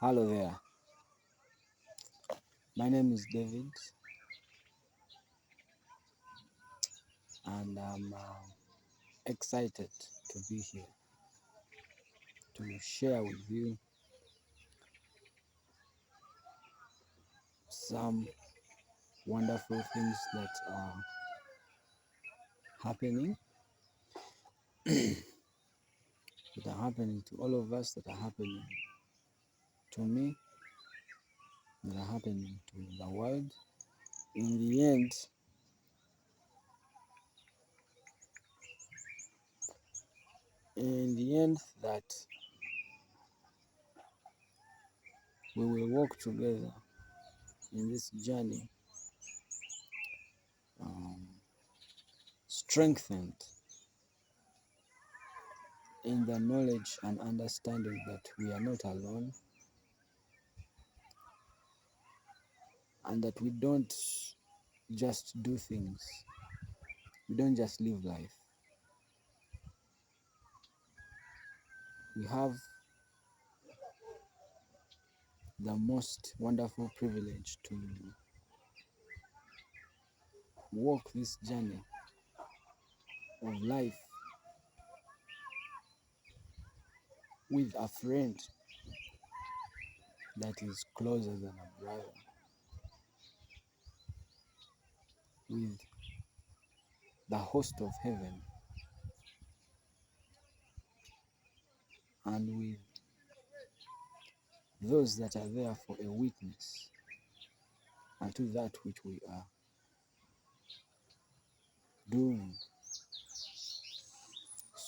Hello there. My name is David, and I'm excited to be here to share with you some wonderful things that are happening, that are happening to all of us, that are happening to me, that are happening to the world. In the end, that we will walk together in this journey, strengthened in the knowledge and understanding that we are not alone, and that we don't just do things, we don't just live life. We have the most wonderful privilege to walk this journey of life with a friend that is closer than a brother, with the host of heaven, and with those that are there for a witness unto that which we are doing.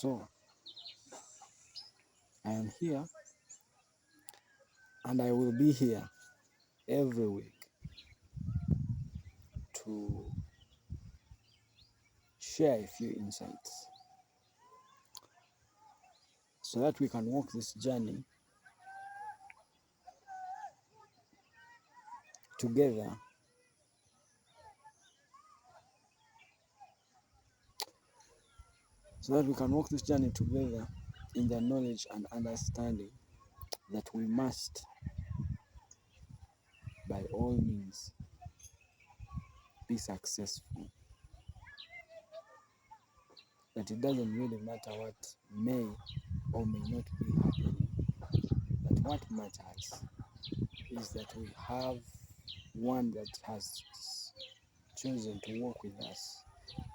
So I am here, and I will be here every week to share a few insights so that we can walk this journey together, in the knowledge and understanding that we must, by all means, be successful. That it doesn't really matter what may or may not be happening. But what matters is that we have one that has chosen to walk with us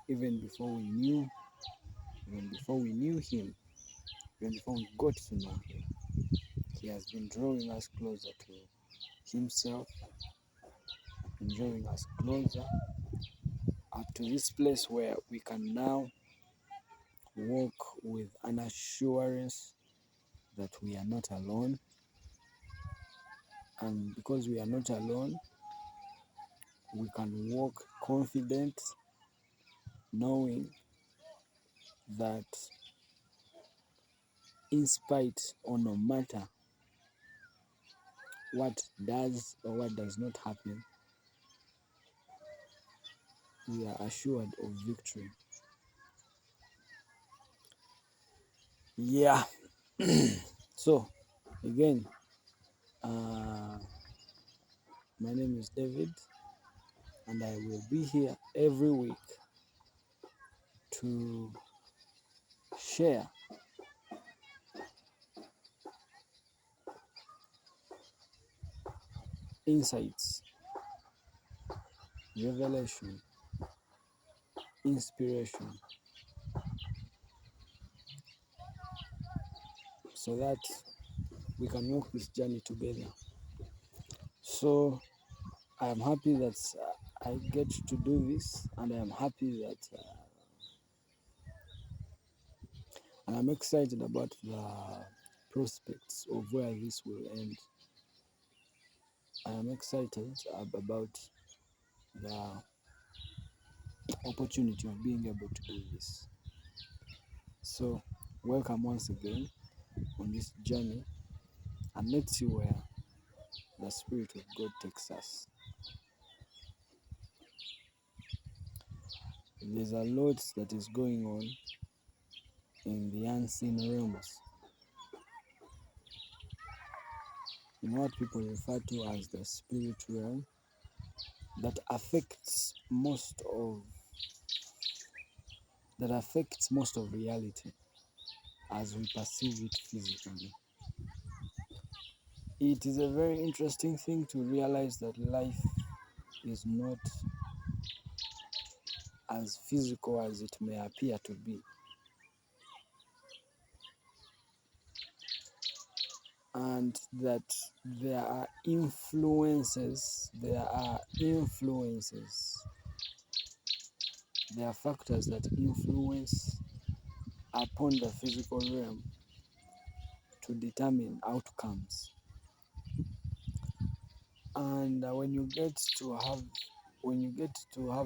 even before we knew him, even before we got to know him. He has been drawing us closer to himself, and drawing us closer up to this place where we can now walk with an assurance that we are not alone. And because we are not alone, we can walk confident, knowing that in spite or no matter what does or what does not happen, we are assured of victory. Yeah. So again, my name is David, and I will be here every week to share insights, revelation, inspiration, so that we can walk this journey together. So I am happy that I get to do this, and I am happy that and I'm excited about the prospects of where this will end. I am excited about the opportunity of being able to do this. So welcome once again on this journey, and let's see where the Spirit of God takes us. There's a lot that is going on in the unseen realms. in what people refer to as the spirit realm that affects most of reality as we perceive it physically. It is a very interesting thing to realize that life is not as physical as it may appear to be. And that there are influences, there are factors that influence upon the physical realm to determine outcomes. And when you get to have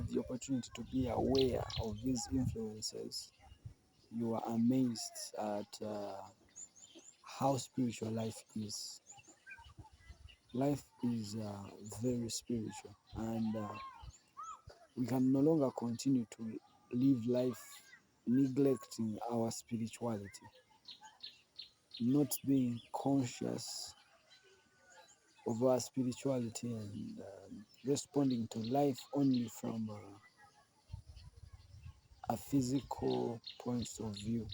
the opportunity to be aware of these influences, you are amazed at how spiritual life is. Life is very spiritual, and we can no longer continue to live life neglecting our spirituality, not being conscious of our spirituality, and responding to life only from a physical point of view.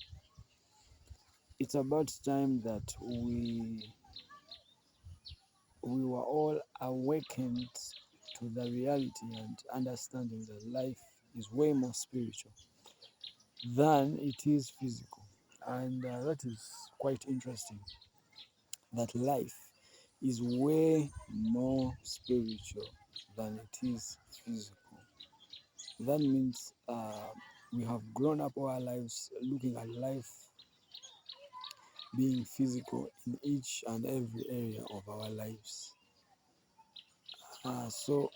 It's about time that we were all awakened to the reality and understanding that life is way more spiritual than it is physical. And that is quite interesting, that life is way more spiritual than it is physical. That means we have grown up our lives looking at life being physical in each and every area of our lives. So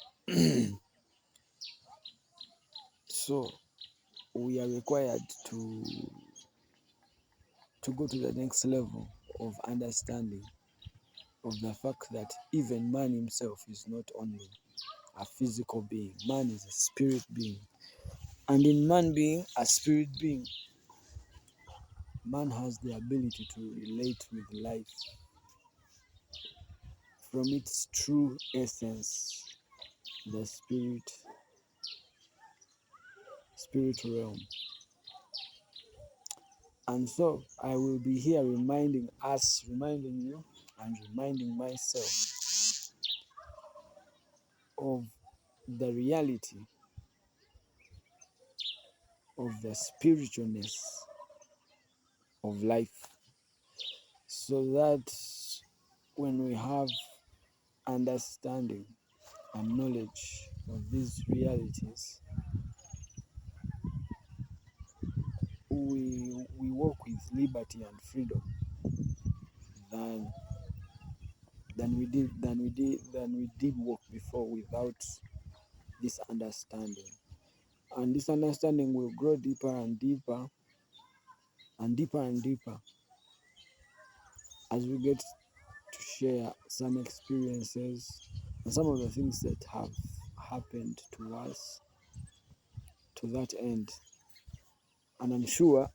so we are required to go to the next level of understanding of the fact that even man himself is not only a physical being. Man is a spirit being. And in man being a spirit being, man has the ability to relate with life from its true essence, the spirit realm. And so I will be here reminding you, and reminding myself of the reality of the spiritualness of life, so that when we have understanding and knowledge of these realities, we walk with liberty and freedom than we did walk before without this understanding. And this understanding will grow deeper and deeper and deeper and deeper as we get to share some experiences and some of the things that have happened to us to that end. And I'm sure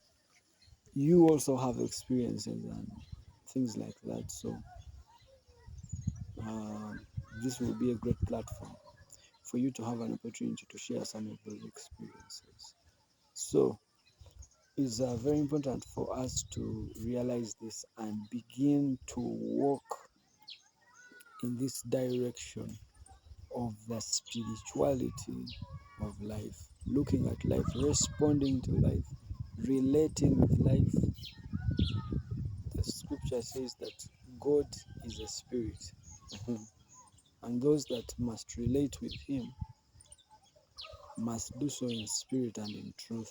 you also have experiences and things like that. So this will be a great platform for you to have an opportunity to share some of those experiences. So it's very important for us to realize this and begin to walk in this direction of the spirituality of life, looking at life, responding to life, relating with life. The scripture says that God is a spirit, and those that must relate with him must do so in spirit and in truth.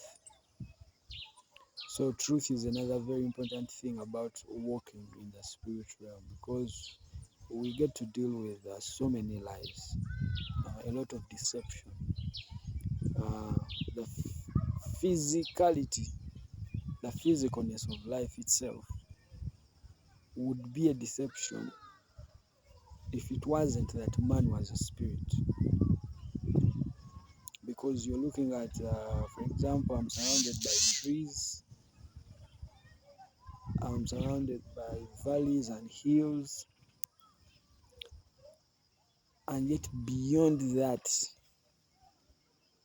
So truth is another very important thing about walking in the spirit realm, because we get to deal with so many lies, a lot of deception. The physicality, the physicalness of life itself would be a deception if it wasn't that man was a spirit. Because you're looking at, for example, I'm surrounded by trees, I'm surrounded by valleys and hills, And yet beyond that,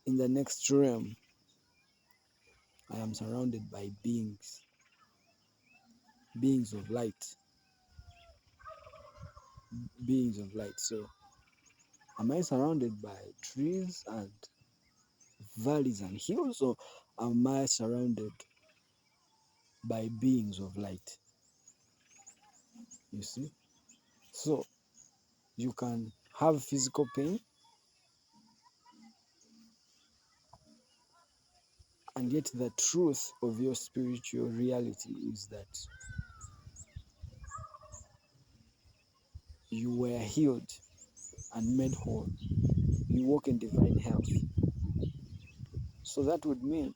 in the next realm, I am surrounded by beings of light, beings of light. So am I surrounded by trees and valleys and hills, or am I surrounded by beings of light? You see? So you can have physical pain, and yet the truth of your spiritual reality is that you were healed and made whole. You walk in divine health. So that would mean,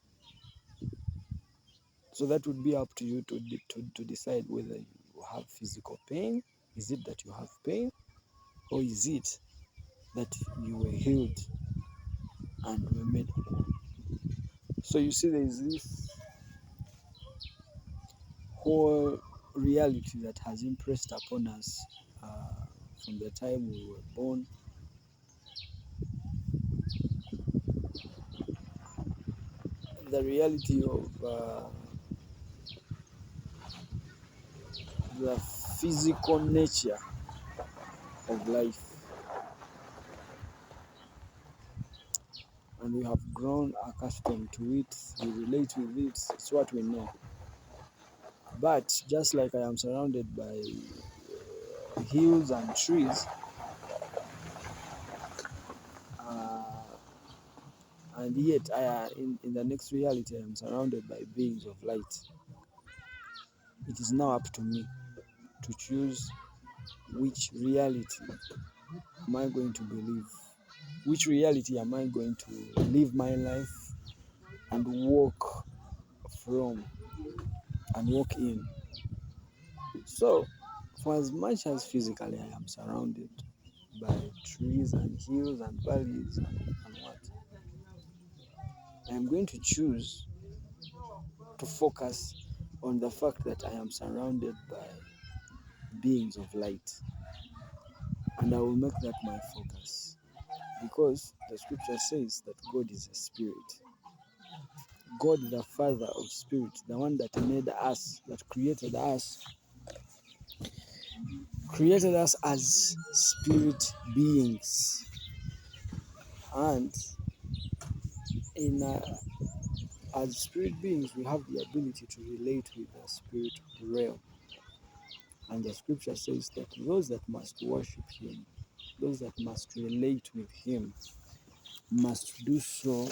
so that would be up to you to decide whether you have physical pain. Is it that you have pain, or is it that you were healed and were made whole? So you see, there is this whole reality that has impressed upon us from the time we were born. The reality of the physical nature of life, and we have grown accustomed to it. We relate with it. It's what we know. But just like I am surrounded by hills and trees, uh, and yet in the next reality I am surrounded by beings of light. It is now up to me to choose which reality am I going to believe, which reality am I going to live my life and walk from and walk in. So for as much as physically I am surrounded by trees and hills and valleys and what, I am going to choose to focus on the fact that I am surrounded by beings of light, and I will make that my focus, because the scripture says that God is a spirit. God, the Father of spirit, the one that made us, that created us as spirit beings, and in as spirit beings we have the ability to relate with the spirit realm. And the scripture says that those that must worship him, those that must relate with him, must do so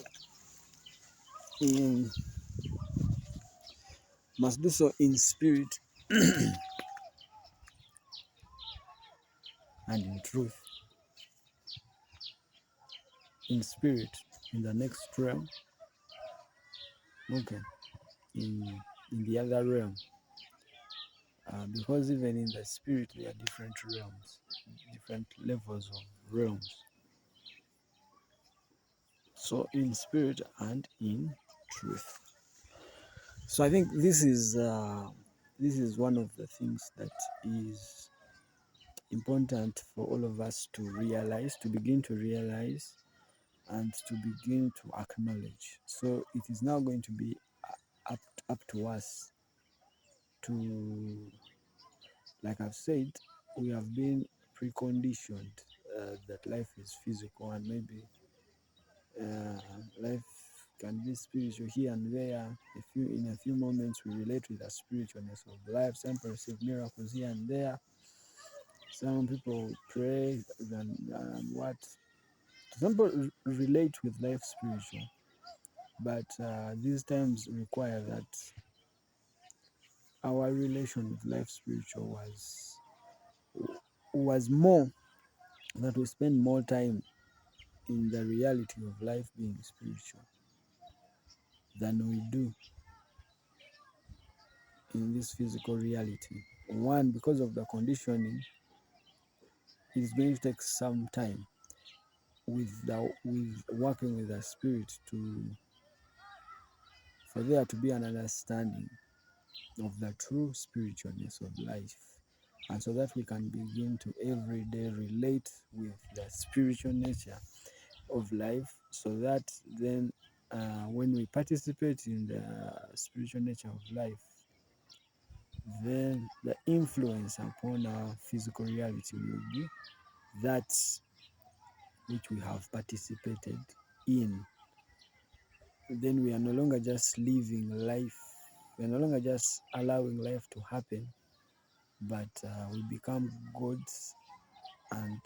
in spirit and in truth. In spirit, in the next realm, okay, in the other realm, because even in the spirit there are different realms, different levels of realms. So in spirit and in truth. So I think this is one of the things that is important for all of us to realize, to begin to realize, and to begin to acknowledge. So it is now going to be up to us to, like I've said, we have been preconditioned that life is physical, and maybe life can be spiritual here and there. In a few moments we relate with the spiritualness of life. Some perceive miracles here and there. Some people pray and what. Some people relate with life spiritual, but these times require that our relation with life spiritual was more, that we spend more time in the reality of life being spiritual than we do in this physical reality. One, because of the conditioning, it is going to take some time with working with the spirit for there to be an understanding of the true spiritualness of life. and so that we can begin to every day relate with the spiritual nature of life, so that then when we participate in the spiritual nature of life, then the influence upon our physical reality will be that which we have participated in. Then we are no longer just living life, we are no longer just allowing life to happen, but we become gods and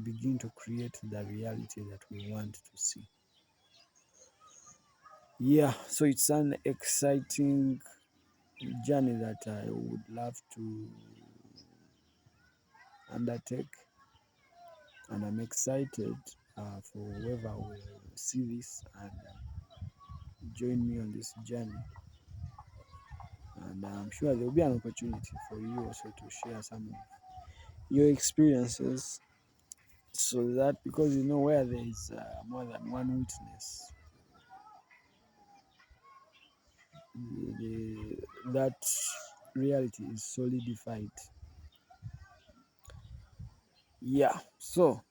begin to create the reality that we want to see. Yeah, so it's an exciting journey that I would love to undertake, and I'm excited for whoever will see this and join me on this journey. And I'm sure there will be an opportunity for you also to share some of your experiences, so that, because you know, where there is more than one witness, that reality is solidified. Yeah, so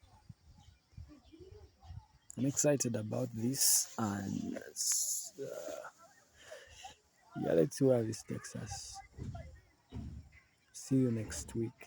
I'm excited about this, and yeah, let's see where this takes us. See you next week.